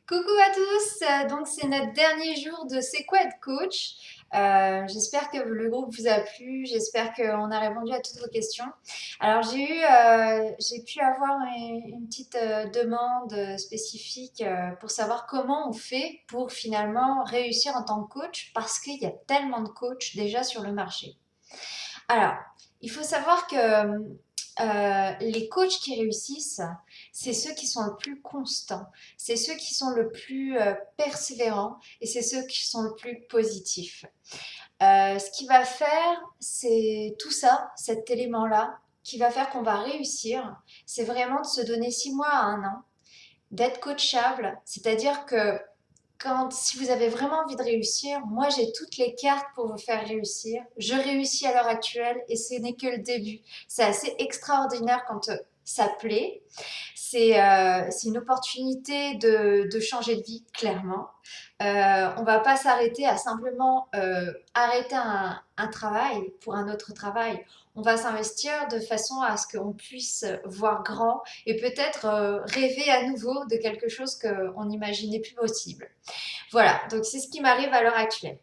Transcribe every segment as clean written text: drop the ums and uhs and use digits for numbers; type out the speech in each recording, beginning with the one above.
Coucou à tous, donc c'est notre dernier jour de C'est quoi être coach? J'espère que le groupe vous a plu, j'espère qu'on a répondu à toutes vos questions. Alors j'ai pu avoir une petite demande spécifique pour savoir comment on fait pour finalement réussir en tant que coach parce qu'il y a tellement de coachs déjà sur le marché. Alors, il faut savoir que les coachs qui réussissent, c'est ceux qui sont le plus constants, c'est ceux qui sont le plus persévérants et c'est ceux qui sont le plus positifs. Ce qui va faire, c'est tout ça, cet élément-là, qui va faire qu'on va réussir, c'est vraiment de se donner 6 mois à un an, d'être coachable, c'est-à-dire que si vous avez vraiment envie de réussir, moi j'ai toutes les cartes pour vous faire réussir. Je réussis à l'heure actuelle et ce n'est que le début. C'est assez extraordinaire quand ça plaît. C'est une opportunité de changer de vie, clairement. On va pas s'arrêter à simplement arrêter un travail pour un autre travail. On va s'investir de façon à ce qu'on puisse voir grand et peut-être rêver à nouveau de quelque chose qu'on n'imaginait plus possible. Voilà, donc c'est ce qui m'arrive à l'heure actuelle.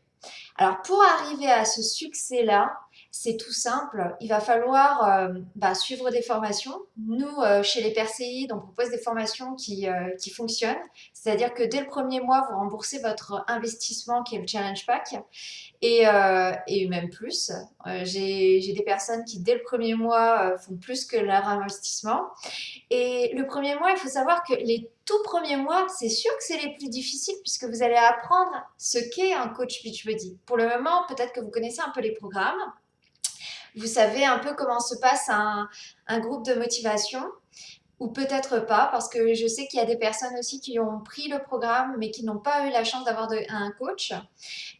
Alors pour arriver à ce succès-là, c'est tout simple. Il va falloir suivre des formations. Nous, chez les PRCI, on propose des formations qui fonctionnent. C'est-à-dire que dès le premier mois, vous remboursez votre investissement qui est le Challenge Pack et même plus. J'ai des personnes qui, dès le premier mois, font plus que leur investissement. Et le premier mois, il faut savoir que les tout premiers mois, c'est sûr que c'est les plus difficiles puisque vous allez apprendre ce qu'est un coach Beachbody. Pour le moment, peut-être que vous connaissez un peu les programmes. Vous savez un peu comment se passe un groupe de motivation. Ou peut-être pas, parce que je sais qu'il y a des personnes aussi qui ont pris le programme, mais qui n'ont pas eu la chance d'avoir un coach.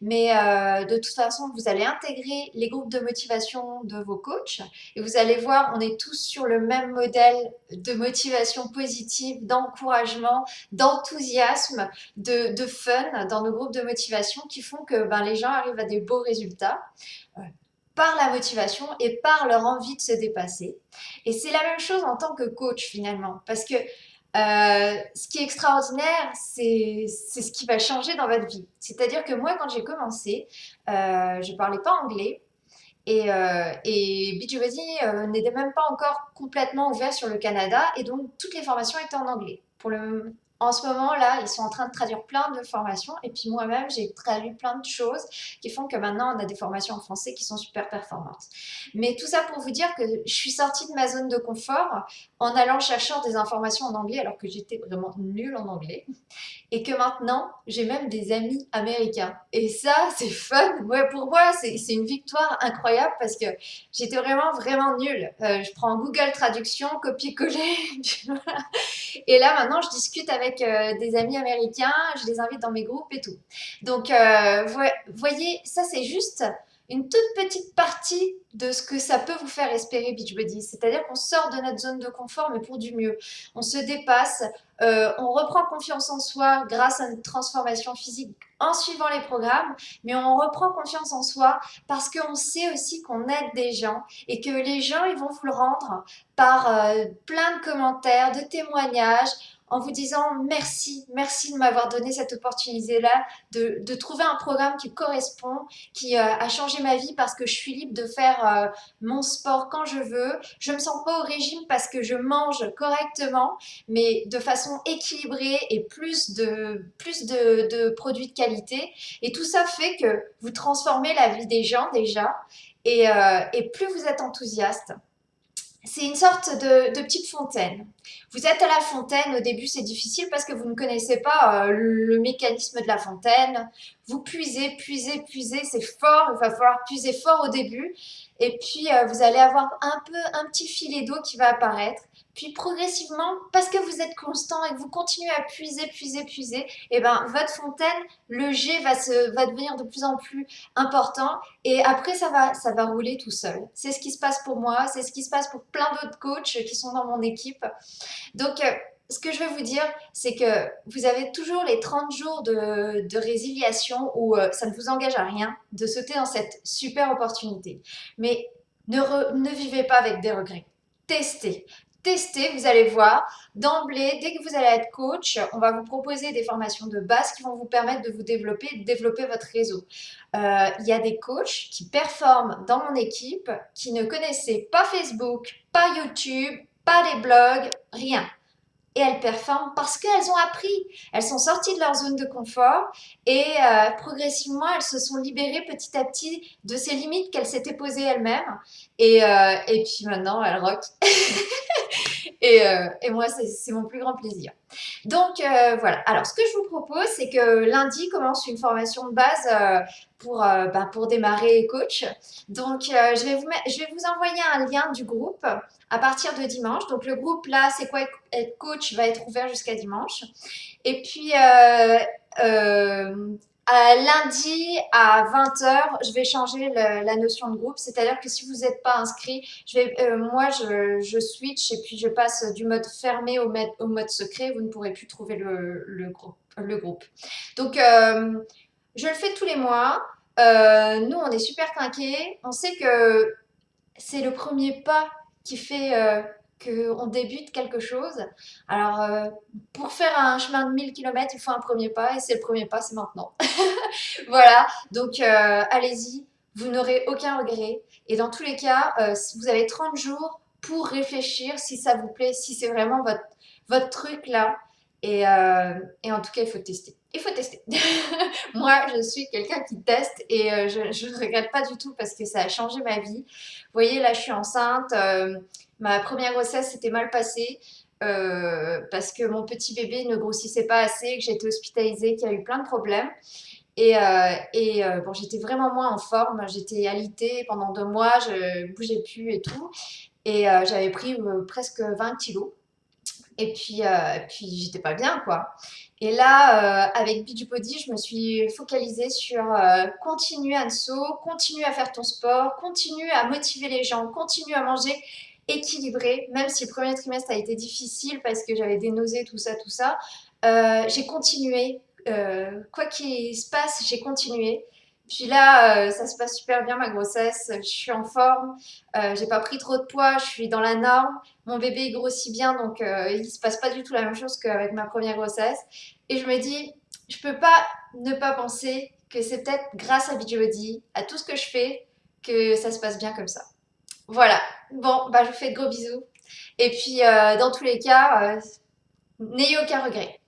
Mais de toute façon, vous allez intégrer les groupes de motivation de vos coachs et vous allez voir, on est tous sur le même modèle de motivation positive, d'encouragement, d'enthousiasme, de fun dans nos groupes de motivation qui font que les gens arrivent à des beaux résultats. Euh, par la motivation et par leur envie de se dépasser. Et c'est la même chose en tant que coach finalement, parce que ce qui est extraordinaire, c'est ce qui va changer dans votre vie. C'est-à-dire que moi, quand j'ai commencé, je ne parlais pas anglais. Et Beachbody n'était même pas encore complètement ouvert sur le Canada et donc toutes les formations étaient en anglais. En ce moment-là, ils sont en train de traduire plein de formations et puis moi-même, j'ai traduit plein de choses qui font que maintenant, on a des formations en français qui sont super performantes. Mais tout ça pour vous dire que je suis sortie de ma zone de confort en allant chercher des informations en anglais alors que j'étais vraiment nulle en anglais et que maintenant, j'ai même des amis américains. Et ça, c'est fun. Ouais, pour moi, c'est une victoire incroyable parce que j'étais vraiment nulle. Je prends Google Traduction, copier-coller. Et là, maintenant, je discute avec des amis américains, je les invite dans mes groupes et tout. Donc, voyez, ça, c'est juste une toute petite partie de ce que ça peut vous faire espérer Beachbody. C'est-à-dire qu'on sort de notre zone de confort, mais pour du mieux. On se dépasse, on reprend confiance en soi grâce à une transformation physique en suivant les programmes, mais on reprend confiance en soi parce qu'on sait aussi qu'on aide des gens et que les gens, ils vont vous le rendre par plein de commentaires, de témoignages, en vous disant merci de m'avoir donné cette opportunité-là, de trouver un programme qui correspond, qui a changé ma vie parce que je suis libre de faire mon sport quand je veux. Je me sens pas au régime parce que je mange correctement, mais de façon équilibrée et plus de produits de qualité. Et tout ça fait que vous transformez la vie des gens déjà. Et plus vous êtes enthousiaste, c'est une sorte de petite fontaine. Vous êtes à la fontaine, au début c'est difficile parce que vous ne connaissez pas le mécanisme de la fontaine. Vous puisez, c'est fort, il va falloir puiser fort au début. Et puis vous allez avoir un petit filet d'eau qui va apparaître. Puis progressivement, parce que vous êtes constant et que vous continuez à puiser, et ben votre fontaine, le jet va devenir de plus en plus important et après, ça va rouler tout seul. C'est ce qui se passe pour moi, c'est ce qui se passe pour plein d'autres coachs qui sont dans mon équipe. Donc, ce que je veux vous dire, c'est que vous avez toujours les 30 jours de résiliation où ça ne vous engage à rien de sauter dans cette super opportunité. Mais ne vivez pas avec des regrets. Testez. tester, vous allez voir. D'emblée, dès que vous allez être coach, on va vous proposer des formations de base qui vont vous permettre de vous développer, de développer votre réseau. Il y a des coachs qui performent dans mon équipe qui ne connaissaient pas Facebook, pas YouTube, pas les blogs, rien. Et elles performent parce qu'elles ont appris. Elles sont sorties de leur zone de confort et progressivement, elles se sont libérées petit à petit de ces limites qu'elles s'étaient posées elles-mêmes. Et puis maintenant, elles rock. Et moi, c'est mon plus grand plaisir. Donc voilà. Alors, ce que je vous propose, c'est que lundi commence une formation de base pour démarrer coach. Donc, je vais vous envoyer un lien du groupe à partir de dimanche. Donc, le groupe là, c'est quoi être coach, va être ouvert jusqu'à dimanche. Et puis, lundi à 20 h, je vais changer la notion de groupe. C'est-à-dire que si vous n'êtes pas inscrit, moi, je switch et puis je passe du mode fermé au mode secret. Vous ne pourrez plus trouver le groupe. Donc, je le fais tous les mois. Nous, on est super craqués. On sait que c'est le premier pas qui fait qu'on débute quelque chose. Alors, pour faire un chemin de 1000 km, il faut un premier pas, et c'est le premier pas, c'est maintenant. Voilà, donc allez-y, vous n'aurez aucun regret. Et dans tous les cas, vous avez 30 jours pour réfléchir si ça vous plaît, si c'est vraiment votre truc là. Et en tout cas, il faut tester. Il faut tester. Moi, je suis quelqu'un qui teste et je ne regrette pas du tout parce que ça a changé ma vie. Vous voyez, là, je suis enceinte. Ma première grossesse s'était mal passée parce que mon petit bébé ne grossissait pas assez, que j'étais hospitalisée, qu'il y a eu plein de problèmes. Bon, j'étais vraiment moins en forme. J'étais alitée pendant 2 mois, je bougeais plus et tout. Et j'avais pris presque 20 kilos. Et puis j'étais pas bien, quoi. Et là, avec Beachbody, je me suis focalisée sur continuer Anso, continue à faire ton sport, continue à motiver les gens, continue à manger équilibré, même si le premier trimestre a été difficile parce que j'avais des nausées, tout ça, tout ça. J'ai continué. Quoi qu'il se passe, j'ai continué. Puis là, ça se passe super bien ma grossesse. Je suis en forme. J'ai pas pris trop de poids. Je suis dans la norme. Mon bébé il grossit bien, donc il se passe pas du tout la même chose qu'avec ma première grossesse. Et je me dis, je peux pas ne pas penser que c'est peut-être grâce à Beachbody, à tout ce que je fais, que ça se passe bien comme ça. Voilà. Bon, bah je vous fais de gros bisous. Et puis dans tous les cas, n'ayez aucun regret.